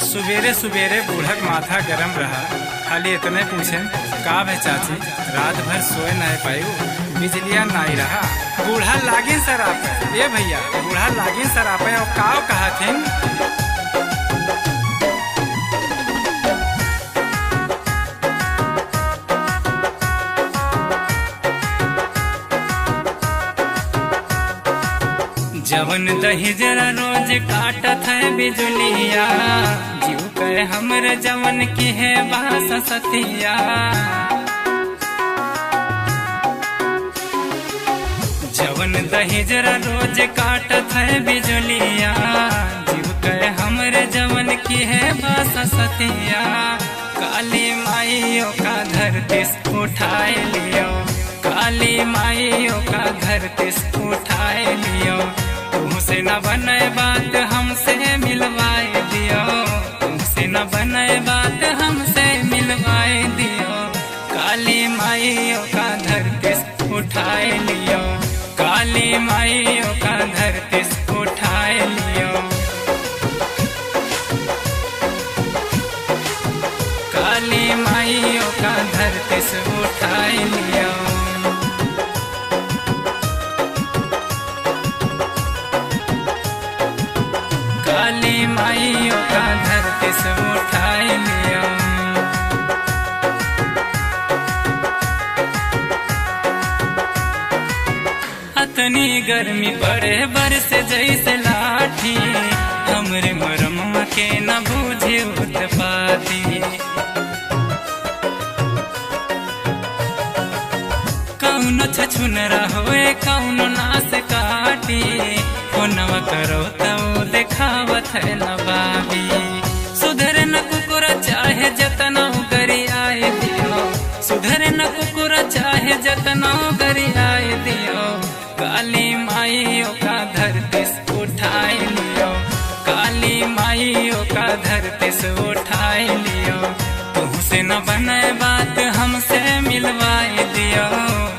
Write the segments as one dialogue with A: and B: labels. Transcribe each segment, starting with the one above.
A: सुबेरे सुबेरे बूढ़क माथा गरम रहा। खाली इतने पूछे का भे चाची, रात भर सोए नहीं पायु, बिजलिया नहीं रहा। बूढ़ा लागिन सरापे, ये भैया बूढ़ा लागिन सरापे और काव कहा थिन। जवन दही जरा रोज काटत है बिजुलिया, जीव कहे हमरे जवन की है बास सतिया। जवन दही जरा रोज काटत है बिजुलिया, जीव कहे हमरे जवन की है बास सतिया। काली माइयों का धरती उठाए लियो, काली माइयों का धरती उठाए लियो। तुमसे न बने बात हमसे मिलवाए दियो, तुमसे न बने बात हमसे मिलवाए दियो। काली माइयों का धरती उठाए लियो, काली माइयों का धरती उठाए लियो। काली माइयों का धरती उठाए लियो। काली माइयों का धरती से उठाए लिया। अतनी गर्मी पड़े बरस जैसे लाठी, हमरे मरम के न बूझे उत्पाती। कौन छछुनरा होए कौन नास काटी, फोनवा करो तो देखावत है नवाबी। सुधरे न कुकुरा चाहे जतना गरी आए दियो, सुधरे न कुकुरा चाहे जतना गरी आए दियो। काली माइयों का धरती उठाए लियो, काली माइयों का धरती उठाए लियो। तुमसे न बने बात हमसे मिलवाए दियो,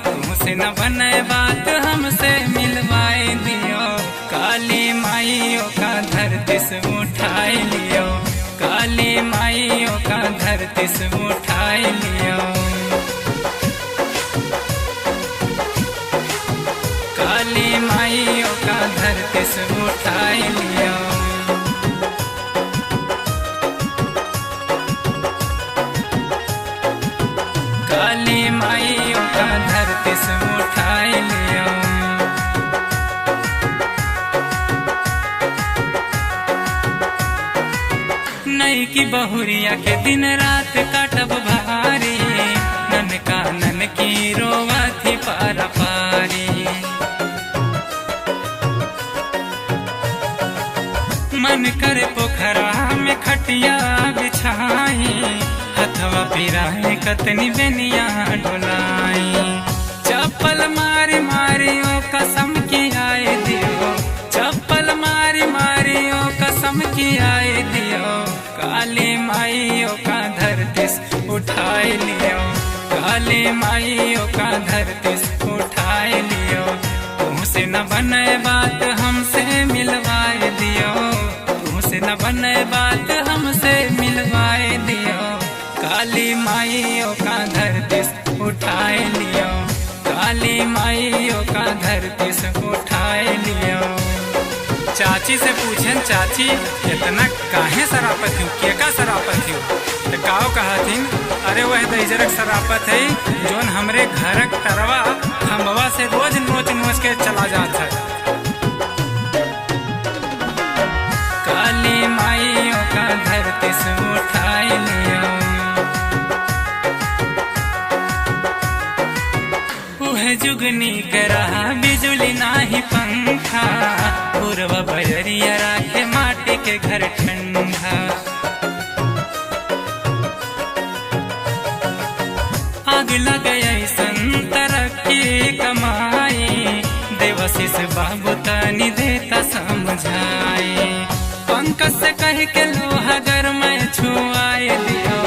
A: तुमसे न बने बात हमसे मिलवाए दियो। काली माइयों का धरती उठाए लियो, काली माइयों का धरती उठाए लियो। काली माइयों का धरती उठाए लियो। काली माइयों का धरती उठाए लियो। नई की बहुरिया के दिन रात काटब भारी, ननका नन की रोवा थी पारा पारी। मन करे पोखरा में खटिया बिछाई, हथवा पिराए कतनी बेनिया डोलाई। चप्पल मारी मारी ओ कसम की आए दियो, चप्पल मारी मारी ओ कसम की आए दियो। काली माइयों का धरती उठाए लियो, काली माइयों का धरती उठाए लियो। तुमसे न बने बात हमसे मिलवाए दियो, तुमसे न बने बात हमसे मिलवाए दियो। काली माइयों का धरती उठाए लियो, काली माइयों का धरती उठाए लियो। चाची से पूछन चाची इतना काहे सरापत हूँ, क्या का सरापत हूँ? तो काव कहा थी, अरे वह दईजरक सरापत है जोन हमरे घरक तरवा खम्बवा से रोज नोच नोच के चला जाता है। काली माइयों का धरती उठाए लियो। वह जुगनी करा बिजुली नाही पंखा, पूर्व बजरिया राखे माटी के घर ठंडा। आग लग ऐसन तरक्की कमाई, देवशिष बाबू तनी देता समझाई। पंकज से कह के लोहा घर में छुआए दियो,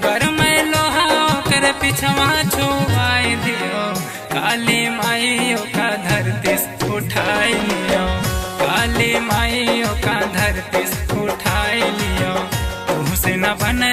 A: घर में लोहा कर पिछवा छुआए दियो। काली माइयों का धरती उठाए लियो, काली माइयों का धरती उठाए लियो। न बने